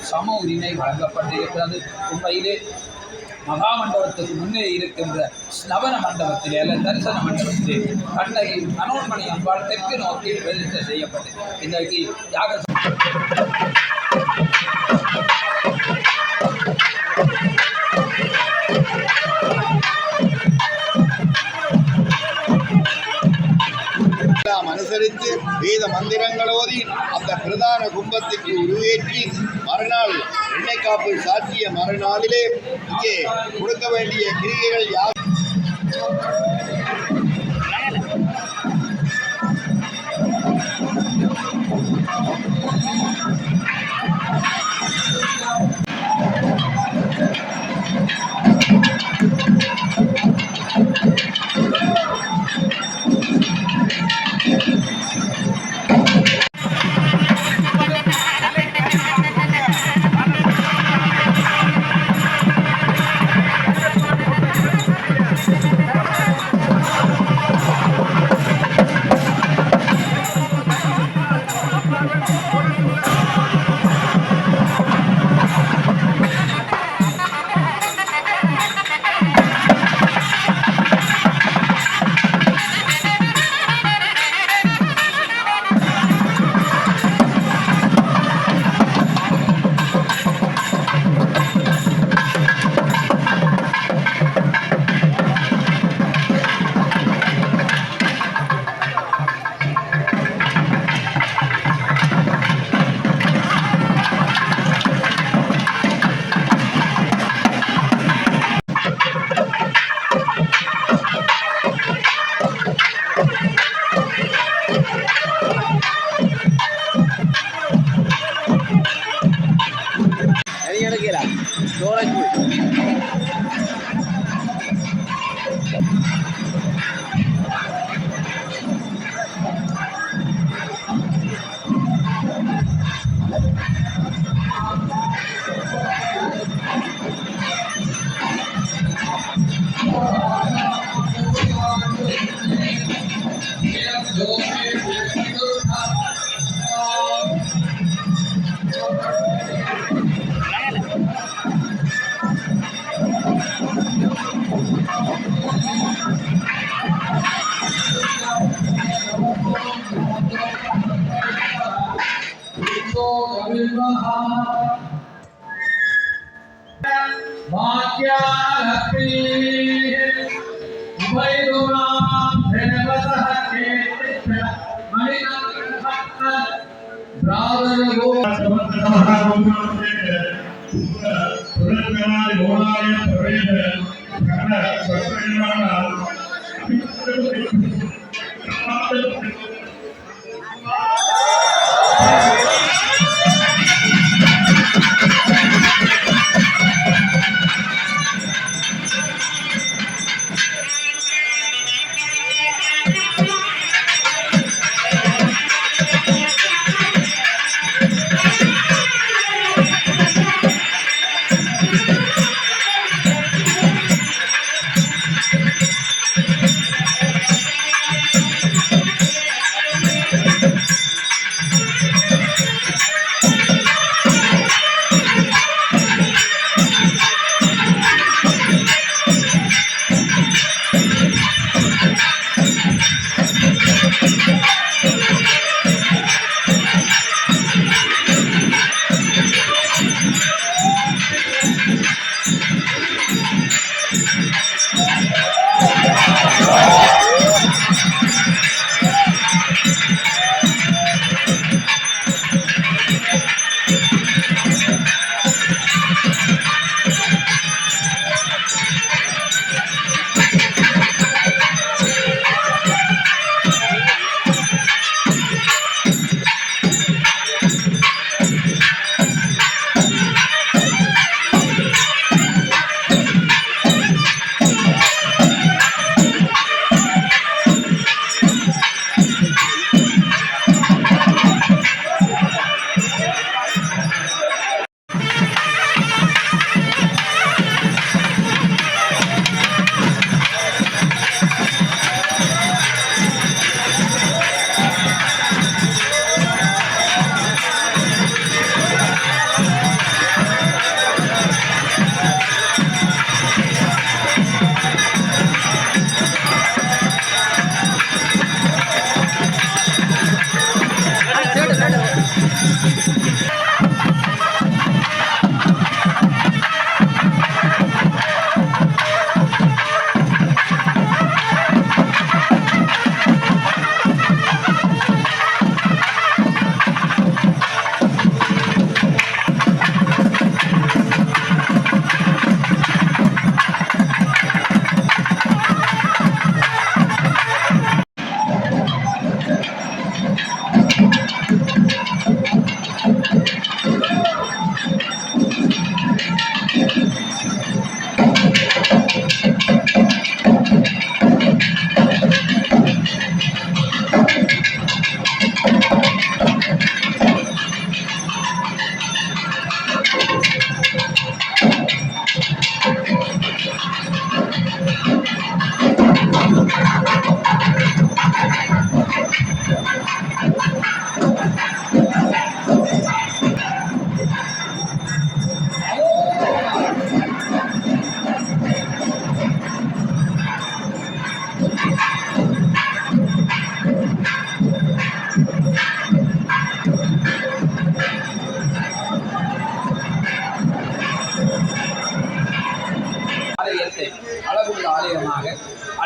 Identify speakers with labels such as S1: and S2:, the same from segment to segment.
S1: சம உரிமை வழங்கப்பட்டிருக்கிறது. உண்மையிலே மகாமண்டபத்துக்கு முன்னே இருக்கின்ற ஸ்நவன மண்டபத்திலே அல்லது தரிசன மண்டபத்திலே கண்ணகி மனோன்மணி அம்பாள் தெற்கு நோக்கி பிரதிஷ்டை செய்யப்பட்டது. இன்றைக்கு யாக
S2: அனுசரித்து வேத மந்திரங்களோதி அந்த பிரதான கும்பத்துக்கு உருவேற்றி மறுநாள் எண்ணெய் காப்பு சாற்றிய மறுநாளிலே இங்கே கொடுக்க வேண்டிய கிரிகைகள் யார்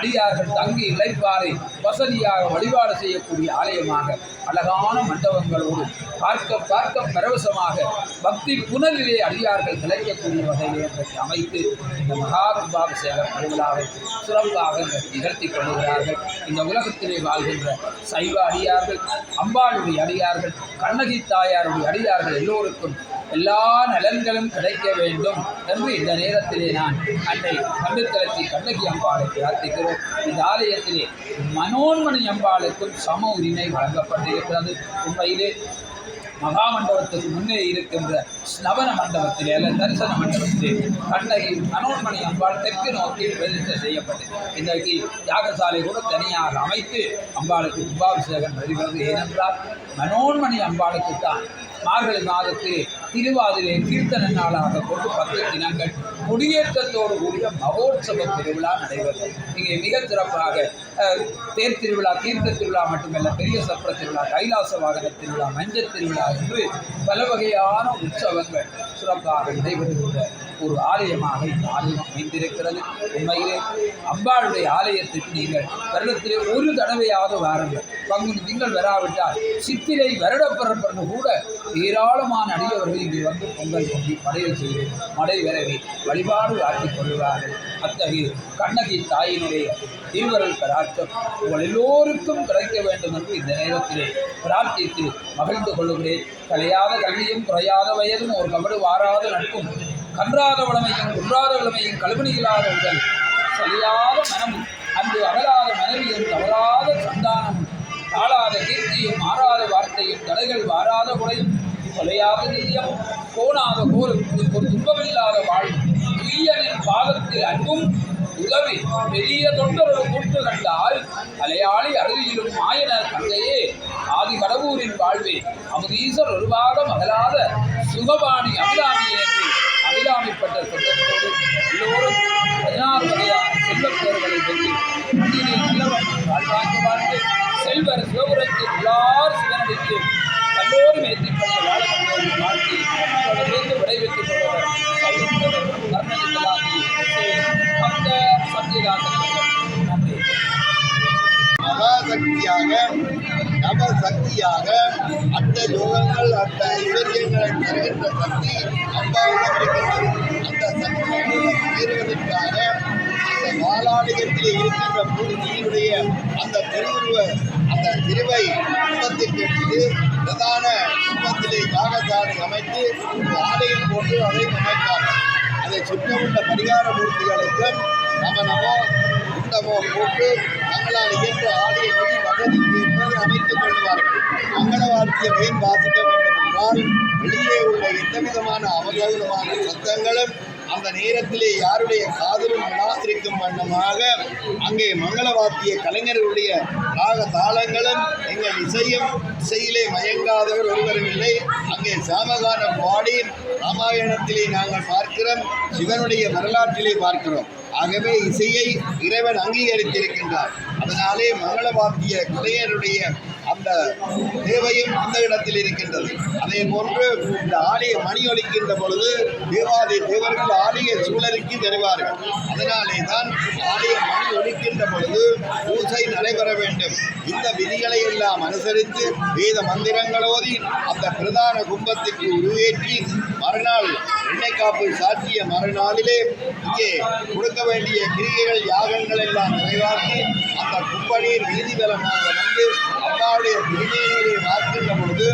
S1: அடியார்கள் தங்கி இளைப்பாறை வசதியாக வழிபாடு செய்யக்கூடிய ஆலயமாக அழகான மண்டபங்களோடு பார்க்க பார்க்க பரவசமாக பக்தி புனலிலே அடியார்கள் திளைக்கக்கூடிய வகையிலே இன்றைக்கு அமைத்து இந்த மகா கும்பாபிஷேக திருவிழாவை சிறப்பாக நிகழ்த்தி கொள்ளுகிறார்கள். இந்த உலகத்திலே வாழ்கின்ற சைவ அடியார்கள், அம்பாளுடைய அடியார்கள், கண்ணகி தாயாருடைய அடியார்கள் எல்லோருக்கும் எல்லா நலன்களும் கிடைக்க வேண்டும் என்று இந்த நேரத்திலே நான் அன்னை கண்டுத்தளர்ச்சி கண்ணகி அம்பாளை பிரார்த்திக்கிறோம். இந்த ஆலயத்திலே மனோன்மணி அம்பாளுக்கும் சம உரிமை வழங்கப்பட்டிருக்கிறது. உண்மையிலே மகாமண்டபத்துக்கு முன்னே இருக்கின்ற ஸ்நவன மண்டபத்திலே அல்ல தரிசன மண்டபத்திலே கண்ணகி மனோன்மணி அம்பாள் தெற்கு நோக்கி பிரதிஷ்டை செய்யப்பட்டு இன்றைக்கு யாகசாலை கூட தனியாக அமைத்து அம்பாளுக்கு கும்பாபிஷேகம் வருகிறது. ஏனென்றால் மனோன்மணி அம்பாளுக்குத்தான் மார்கழி மாதத்திலே திருவாதிரை கீர்த்தன நாளாக கொண்டு 10 தினங்கள் கொடியேற்றத்தோடு கூடிய மகோற்சவ திருவிழா நடைபெறும். இங்கே மிக சிறப்பாக தேர் திருவிழா, தீர்த்த திருவிழா மட்டுமல்ல, பெரிய சப்பர திருவிழா, கைலாச வாகன திருவிழா, மஞ்சள் திருவிழா என்று பல வகையான உற்சவங்கள் சிறப்பாக நடைபெறுகின்ற ஒரு ஆலயமாக இந்த ஆலயம் அமைந்திருக்கிறது. உண்மையிலே அம்பாளுடைய ஆலயத்துக்கு நீங்கள் வருடத்திலே ஒரு தடவையாவது வாருங்கள். பங்குனி திங்கள் வராவிட்டால் சித்திரை வருடப்பிறப்பன்று கூட ஏராளமான அடியவர்கள் இங்கு வந்து பொங்கல் பொங்கி படையல் செய்து மடை விரவி வழிபாடு ஆற்றிக் கொள்கிறார்கள். அத்தகைய கண்ணகி தாயினுடைய திருவருள் கடாட்சம் உங்கள் எல்லோருக்கும் கிடைக்க வேண்டும் என்று இந்த நேரத்திலே பிரார்த்தித்து மகிழ்ந்து கொள்ளுகிறேன். கலையாத கல்வியும் குறையாத வயதும் ஒரு கபடு வாராத நட்பும் கன்றாத வளமையும் குன்றாத வளமையும் கழுவணி இல்லாத உடல் சரியாத மனமும் அன்று அகலாத மனைவியும் தவறாத சந்தானமும் தாழாத கீர்த்தியும் மாறாத வார்த்தையும் தடைகள் வாராத குறையும் கொலையாத நீதியம் கோணாத கோரும் ஒரு துன்பமில்லாத வாழ்வு துய்யனின் பாதத்தில் அன்பும் உதவி பெரிய தொண்டரோடு கூட்டு கண்டால் அலையாளி அருவியிலும் மாயனர் தந்தையே ஆதி கடவுரின் வாழ்வே அமுதீசர் ஒருவாக மகளாத சுகபாணி அபிராமி என்று அபிராமிப்பட்ட சொந்தத்தோடு எல்லோரும் 16 வகையான செல்வப்பேர்களை வெற்றி மண்ணிலே நல்லவன் வாழ்வாங்க வாழ்ந்து செல்வர் சிவபுரத்தில் உள்ளார் சிவனடித்து எல்லோரும் ஏற்றிப்பட்ட வாழப்பட்ட வாழ்க்கை தொடர்ந்து விடைபெற்றுக் கொள்வர் கர்ணனித்தலாகி பக்த சத்தியதாசன் நன்றி.
S2: மகாசக்தியாக நவசக்தியாக அட்ட யோகங்கள் அட்ட ஐஸ்வர்யங்களை தருகின்ற சக்தி அம்பாவிடம் இருக்கின்றது. அந்த சக்தியை சேருவதற்காக அந்த வாளாளிகத்திலே இருக்கின்ற மூர்த்தியினுடைய அந்த திருவை கும்பத்திற்கு பிரதான கும்பத்திலே யாகசாலை அமைத்து ஆலயம் போட்டு அதை அமைத்தார்கள். அதை சுற்றமுள்ள பரிகார மூர்த்திகளுக்கும் நமோ குண்டமோ போட்டு தங்களால் இயன்ற ஆலய நிதி வசதிக்கு என்பதை அமைத்துக் கொள்வார்கள். மங்கள வாத்தியத்தை வாசிக்க வேண்டும் என்றால் வெளியே உள்ள எந்த விதமான அவசரமான சத்தங்களும் அந்த நேரத்திலே யாருடைய காதலும் விளாசிருக்கும் வண்ணமாக அங்கே மங்கள வாத்திய கலைஞர்களுடைய ராக தாளங்களும் எங்கள் இசையிலே மயங்காதவர் ஒருவரும் இல்லை. அங்கே சாமகானம் பாடி ராமாயணத்திலே நாங்கள் பார்க்கிறோம், சிவனுடைய வரலாற்றிலே பார்க்கிறோம். ஆகவே இசையை இறைவன் அங்கீகரித்திருக்கின்றார். அதனாலே மங்கள வாத்திய கலைஞருடைய அந்த தேவையும் அந்த இடத்தில் இருக்கின்றது. அதே போன்று இந்த ஆலய மணி ஒலிக்கின்ற பொழுது தேவாதி தேவர்கள் ஆலய சூழலுக்கு வருவார்கள். அதனாலே தான் ஆலய மணி ஒலிக்கின்ற பொழுது பூஜை நடைபெற வேண்டும். இந்த விதிகளை எல்லாம் அனுசரித்து வேத மந்திரங்களோதி அந்த பிரதான கும்பத்துக்கு உருவேற்றி மறுநாள் எண்ணெய் காப்பு சாற்றிய மறுநாளிலே இங்கே கொடுக்க வேண்டிய கிரிகைகள் யாகங்கள் எல்லாம் நிறைவாக்கி அந்த கும்பநீர் வீதிவலமாக வந்து அம்பாளுடைய திருமேனியை பார்க்கின்ற பொழுது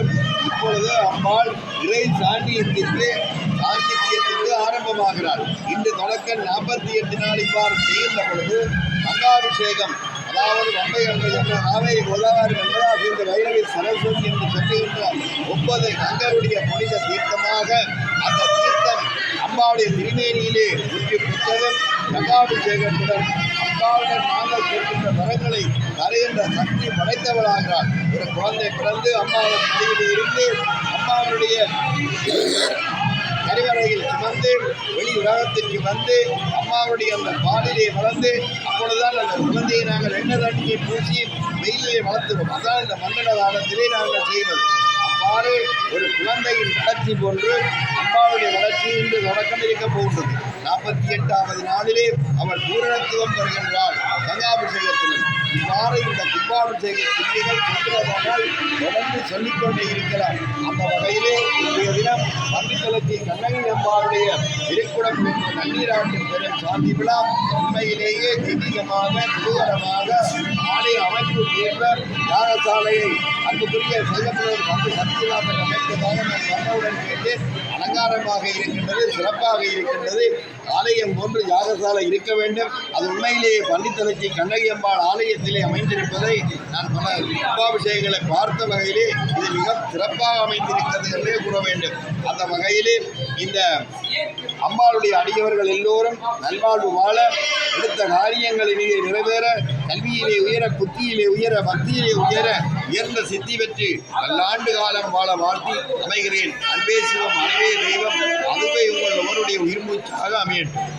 S2: இப்பொழுது அம்பாள் இறை சாண்டியத்திற்கு ஆரம்பமாகிறார். இன்று தொடக்கம் 48 நாள் இவ்வாறு செய்கின்ற பொழுது மங்காபிஷேகம், அதாவது வம்பை கங்கை என்ற காவேரி கோதாவரி கங்கா இந்த வைரவி சரஸ்வதி என்று சொல்லுகின்ற 9 கங்கருடைய புனித தீர்த்தமாக அந்த தீர்த்தம் அம்பாவுடைய திருமேனியிலே ஊற்றி பெற்றதும் கங்காபிஷேகத்துடன் அம்பாவுடன் நாங்கள் கேட்கின்ற வரங்களை தருகின்ற சக்தி படைத்தவளாகிறார். ஒரு குழந்தை பிறந்து அம்மாவின் மடியிலே இருந்து அம்மாவுடைய கருவறையில் சுமந்து வெளி உலகத்திற்கு வந்து அம்மாவுடைய அந்த பாலிலே வளர்ந்து அப்பொழுதுதான் அந்த குழந்தையை நாங்கள் எண்ணெய் தண்ணியை பூசி வெயிலே வளர்த்துவோம். அதான் இந்த மண்டல காலத்திலே நாங்கள் செய்வது. அவ்வாறு ஒரு குழந்தையின் வளர்ச்சி போன்று அம்பாவுடைய வளர்ச்சி இன்று தொடக்கம் இருக்க போகின்றது. 48வது நாளிலே அவள் பூரணத்துவம் பெறுகின்றாள் கங்காபிஷேகத்திலும். இவ்வாறு இந்த கும்பாபிஷேக கிரியைகள் சொல்கிறதானால் தொடர்ந்து சொல்லிக்கொண்டே இருக்கலாம். அந்த வகையிலே இன்றைய தினம் பன்னித்தலத்தை கண்ணகி அம்பாளுடைய திருக்குடம் என்ற நன்னீராட்டு பெறும் சாந்தி விழா உண்மையிலேயே திவ்யமாக குதூகலமாக ஆலய அமைப்பு ஏற்ப யாகசாலையை அன்புக்குரிய செல்வப்புலவர் வந்து சக்திநாதன் அமைத்ததாக நான் சொன்னவுடன் கேட்டேன். அலங்காரமாக இருக்கின்றது, சிறப்பாக இருக்கின்றது. ஆலயம் போன்று யாகசாலை இருக்க வேண்டும். அது உண்மையிலேயே பன்னித்தலத்தை கண்ணகி அம்பாள் ஆலயத்திலே அமைந்திருப்பதை நான் பல கும்பாபிஷேகங்களை பார்த்த வகையிலே இது மிக சிறப்பாக அமைந்திருக்கிறது என்றே கூற வேண்டும். அந்த வகையிலே இந்த அம்பாளுடைய அடியவர்கள் எல்லோரும் நல்வாழ்வு வாழ, எடுத்த காரியங்களிலே நிறைவேற, கல்வியிலே உயர, புத்தியிலே உயர, பக்தியிலே உயர, உயர்ந்த சித்தி பெற்று பல்லாண்டு காலம் வாழ வாழ்த்தி அமைகிறேன். அன்பே சிவம், அன்பே தெய்வம், அதுவே உங்கள் ஒவ்வொருடைய உயிர் மூச்சாக அமையட்டும்.